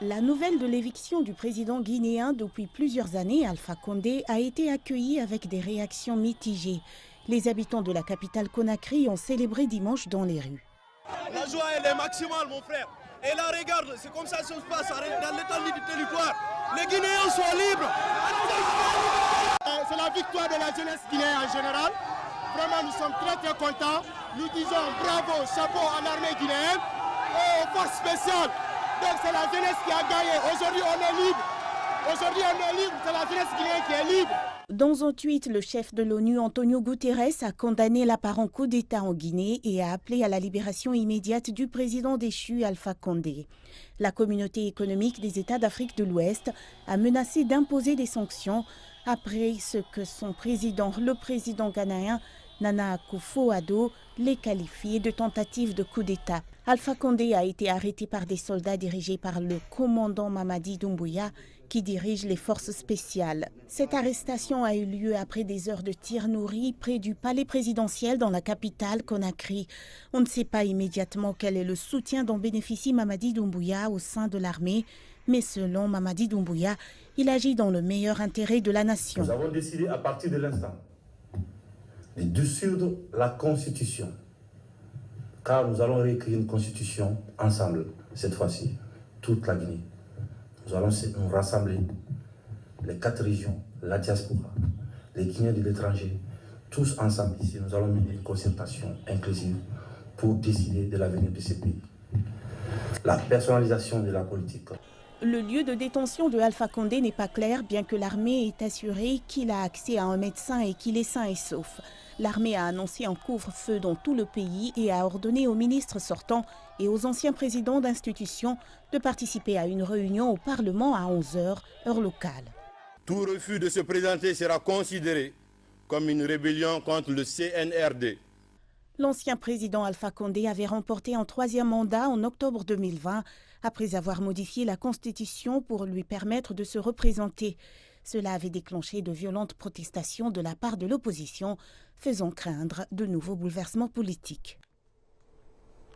La nouvelle de l'éviction du président guinéen depuis plusieurs années, Alpha Condé, a été accueillie avec des réactions mitigées. Les habitants de la capitale Conakry ont célébré dimanche dans les rues. La joie elle est maximale mon frère. Et là regarde, c'est comme ça que ça se passe dans l'étendue du territoire. Les Guinéens sont libres. C'est la victoire de la jeunesse guinéenne en général. Vraiment nous sommes très contents. Nous disons bravo, chapeau à l'armée guinéenne et aux forces spéciales. Donc c'est la jeunesse qui a gagné. Aujourd'hui on est libre. Aujourd'hui on est libre, c'est la jeunesse guinéenne qui est libre. Dans un tweet, le chef de l'ONU, Antonio Guterres, a condamné l'apparent coup d'État en Guinée et a appelé à la libération immédiate du président déchu Alpha Condé. La communauté économique des États d'Afrique de l'Ouest a menacé d'imposer des sanctions après ce que son président, le président ghanéen Nana Akufo-Addo, les qualifié de tentative de coup d'État. Alpha Condé a été arrêté par des soldats dirigés par le commandant Mamadi Doumbouya qui dirige les forces spéciales. Cette arrestation a eu lieu après des heures de tirs nourris près du palais présidentiel dans la capitale Conakry. On ne sait pas immédiatement quel est le soutien dont bénéficie Mamadi Doumbouya au sein de l'armée, mais selon Mamadi Doumbouya, il agit dans le meilleur intérêt de la nation. Nous avons décidé à partir de l'instant de dissoudre la Constitution, car nous allons réécrire une Constitution ensemble, cette fois-ci, toute la Guinée. Nous allons nous rassembler, les 4 régions, la diaspora, les Guinéens de l'étranger, tous ensemble ici. Nous allons mener une concertation inclusive pour décider de l'avenir de ce pays. La personnalisation de la politique. Le lieu de détention de Alpha Condé n'est pas clair, bien que l'armée ait assuré qu'il a accès à un médecin et qu'il est sain et sauf. L'armée a annoncé un couvre-feu dans tout le pays et a ordonné aux ministres sortants et aux anciens présidents d'institutions de participer à une réunion au Parlement à 11h, heure locale. Tout refus de se présenter sera considéré comme une rébellion contre le CNRD. L'ancien président Alpha Condé avait remporté un 3e mandat en octobre 2020 après avoir modifié la Constitution pour lui permettre de se représenter. Cela avait déclenché de violentes protestations de la part de l'opposition, faisant craindre de nouveaux bouleversements politiques.